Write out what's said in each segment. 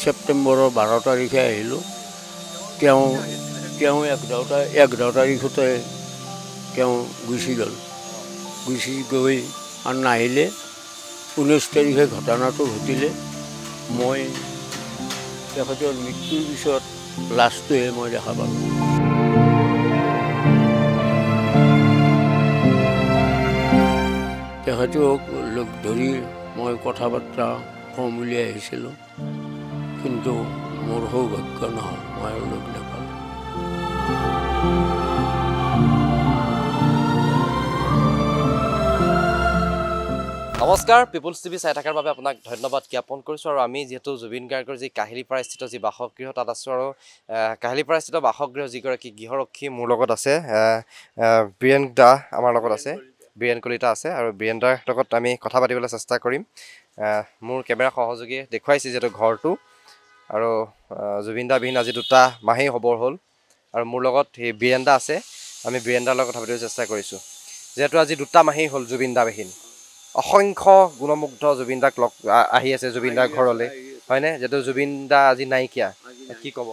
ছেপ্টেম্বৰৰ 12 তাৰিখে আহিলোঁ। তেওঁ 11 তাৰিখতে তেওঁ গুচি গ'ল। গুচি গৈ আৰু নাহিলে। 19 তাৰিখে ঘটনাটো ঘটিলে। মই তেখেতৰ মৃত্যুৰ পিছত লাষ্টটোহে মই দেখা পালোঁ। তেখেতক লগ ধৰি মই কথা বাৰ্তা কম বুলি আহিছিলোঁ, কিন্তু মোৰ সৌভাগ্য নহ'ল, মই আৰু লগ নাপালোঁ। নমস্কাৰ, পিপুলছ টিভি চাই থকাৰ বাবে আপোনাক ধন্যবাদ জ্ঞাপন কৰিছোঁ। আৰু আমি যিহেতু জুবিন গাৰ্গৰ যি কাহিলীপাৰাস্থিত যি বাসগৃহ তাত আছোঁ, আৰু কাহিলীপাৰাস্থিত বাসগৃহ যিগৰাকী গৃহৰক্ষী মোৰ লগত আছে, বীৰেন দা আমাৰ লগত আছে, বীৰেন কলিতা আছে, আৰু বীৰেন দাৰ লগত আমি কথা পাতিবলৈ চেষ্টা কৰিম। মোৰ কেমেৰা সহযোগীয়ে দেখুৱাইছে যিহেতু ঘৰটো, আৰু জুবিন দা বিহীন আজি 2 মাহেই হ'বৰ হ'ল, আৰু মোৰ লগত সেই বীৰেন দা আছে। আমি বীৰেন দাৰ লগত কথা পাতিবলৈ চেষ্টা কৰিছোঁ। যিহেতু আজি 2 মাহেই হ'ল জুবিন দা বিহীন, অসংখ্য গুণমুগ্ধ জুবিন দাক লগ আহি আছে জুবিন দাৰ ঘৰলৈ, হয়নে? যিহেতু জুবিন দা আজি নাইকিয়া, কি ক'ব?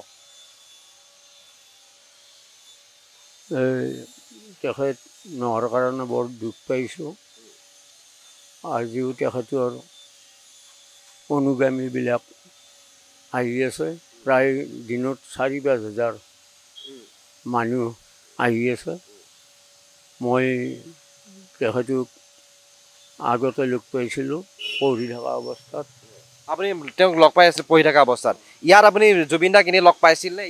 তেখেত নোহোৱাৰ কাৰণে বৰ দুখ পাইছোঁ। আজিও তেখেতৰ অনুগামীবিলাক আহি আছে। প্ৰায় দিনত 4-5 হাজাৰ মানুহ আহি আছে। মই তেখেতক আগতে লগ পাইছিলোঁ পঢ়ি থকা অৱস্থাত। আপুনি তেওঁক লগ পাই আছিল পঢ়ি থকা অৱস্থাত? ইয়াত আপুনি জুবিন দাক এনেই লগ পাইছিল নে?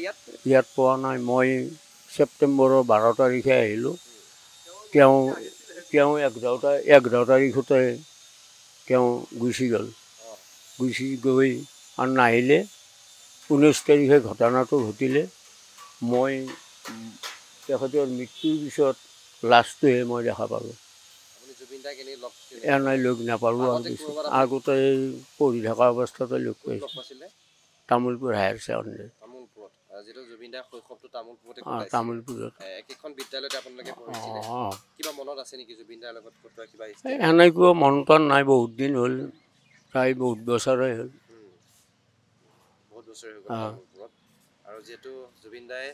ইয়াত পোৱা নাই। মই ছেপ্টেম্বৰৰ 12 তাৰিখে আহিলোঁ। তেওঁ 11 তাৰিখতে তেওঁ গুচি গ'ল। গুচি গৈ আৰু নাহিলে। 19 তাৰিখে ঘটনাটো ঘটিলে। মই তেখেতৰ মৃত্যুৰ পিছত লাষ্টটোহে মই দেখা পালোঁ। এনেই লগ নাপালোঁ। আৰু আগতে পঢ়ি থকা অৱস্থাতে লগ পাইছিলোঁ তামোলপুৰ হায়াৰ ছেকেণ্ডেৰী। তামোলপুৰত এনেকুৱা মনত নাই। বহুত দিন হ'ল, প্ৰায় বহুত বছৰে হ'ল। আৰু যিহেতু জুবিন দাই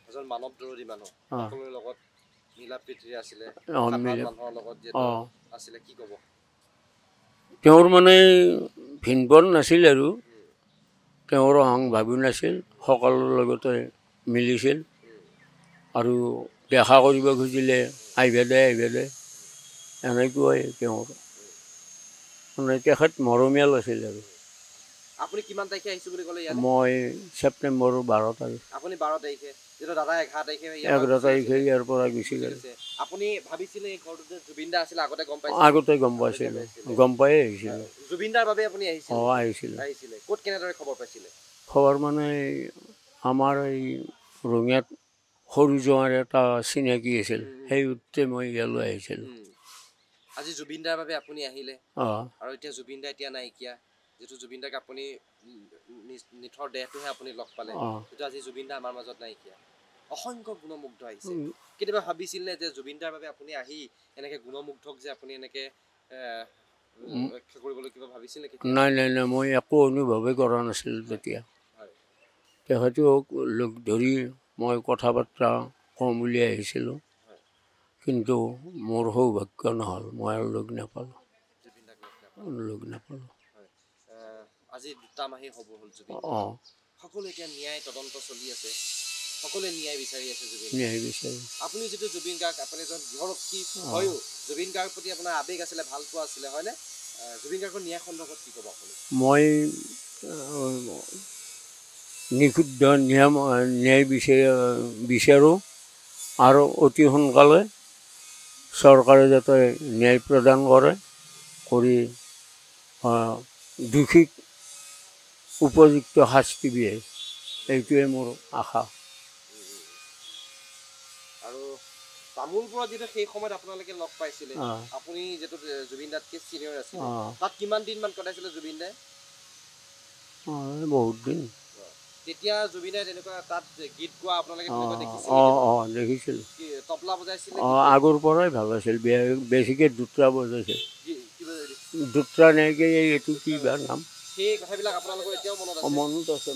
এজন মানৱ বিৰোধী মানুহ, সকলোৰে লগত মিলা প্ৰীতিৰে আছিলে, মানুহৰ লগত যিহেতু আছিলে, কি ক'ব? তেওঁৰ মানে ভিনবন নাছিল, আৰু তেওঁৰ অহং ভাবো নাছিল, সকলোৰ লগতে মিলিছিল। আৰু দেখা কৰিব খুজিলে আহিব দে এনেকুৱাই তেওঁৰ মানে তেখেত মৰমীয়াল আছিল। আৰু আপুনি কিমান তাৰিখে আহিছোঁ বুলি ক'লে? মই ছেপ্টেম্বৰৰ 12 তাৰিখ। আপুনি 12 তাৰিখে, যিহেতু দাদা 11 তাৰিখে ইয়াৰ পৰা গুচি গ'ল। আপুনি ভাবিছিলে এই ঘৰটোত যে জুবিন দা আছিলে? আগতে গম পাইছিলোঁ, গম পায়ে আহিছিলোঁ। জুবিন দাৰ বাবে আপুনি আহিছিল? আহিছিলে। ক'ত কেনেদৰে খবৰ পাইছিলে? খবৰ মানে আমাৰ এই ৰঙিয়াত সৰু জোঁৱাৰ এটা চিনাকি আছিল, সেই সূত্ৰে মই ইয়ালৈ আহিছিলোঁ। আজি জুবিন দাৰ বাবে আপুনি আহিলে, আৰু এতিয়া জুবিন দা এতিয়া নাইকিয়া। যিটো জুবিন দাক আপুনি নিথৰ দেহটোহে আপুনি লগ পালে, কিন্তু আজি জুবিন দা আমাৰ মাজত নাইকিয়া। অসংখ্য গুণমুগ্ধ আহিছে। কেতিয়াবা ভাবিছিল নে যে জুবিন দাৰ বাবে আপুনি আহি এনেকে গুণমুগ্ধক যে আপুনি এনেকে ৰক্ষা কৰিবলৈ কিবা ভাবিছিল নেকি? নাই, মই একো অনুভৱেই কৰা নাছিলোঁ তেতিয়া। তেখেতক লগ ধৰি মই কথা বাৰ্তা কম বুলি আহিছিলোঁ, কিন্তু মোৰ সৌভাগ্য নহ'ল, মই আৰু লগ নাপালোঁ। আজি 2 মাহেই হ'ব হ'ল জুবিন। সকলো এতিয়া ন্যায় তদন্ত চলি আছে, সকলোৱে ন্যায় বিচাৰি আছে জুবিন। আপুনি যিটো জুবিন গাৰ্গ, আপুনি এজন গৃহৰক্ষী হয়ো, জুবিন গাৰ্গৰ প্ৰতি আপোনাৰ আৱেগ আছিলে, ভাল পোৱা আছিলে, হয়নে? জুবিন গাৰ্গৰ ন্যায় সন্দৰ্ভত কি ক'ব আপুনি? মই নিষিদ্ধ ন্যায় বিচাৰোঁ, আৰু অতি সোনকালে চৰকাৰে যাতে ন্যায় প্ৰদান কৰি দোষীক উপযুক্ত শাস্তি দিয়ে, এইটোৱে মোৰ আশা। আৰু তামোলপুৰত যিটো সেই সময়ত আপোনালোকে লগ পাইছিলে, আপুনি যিটো জুবিন দাতকৈ চিনিয়ৰ আছিলে, তাত কিমান দিনমান কটাইছিলে জুবিন দাই? বহুত দিন। তেতিয়া জুবিন দাই তেনেকুৱা তাত গীত গোৱা আপোনালোকে দেখিছিল। তবলা বজাইছিলে? আগৰ পৰাই ভাল আছিল, বেছিকৈ দুত্ৰা বজাইছিল। দুত্ৰা নাইকিয়া, এইটো কি বা নাম? সেই কথাবিলাক আপোনালোকৰ এতিয়াও মনত আছে? মনত আছে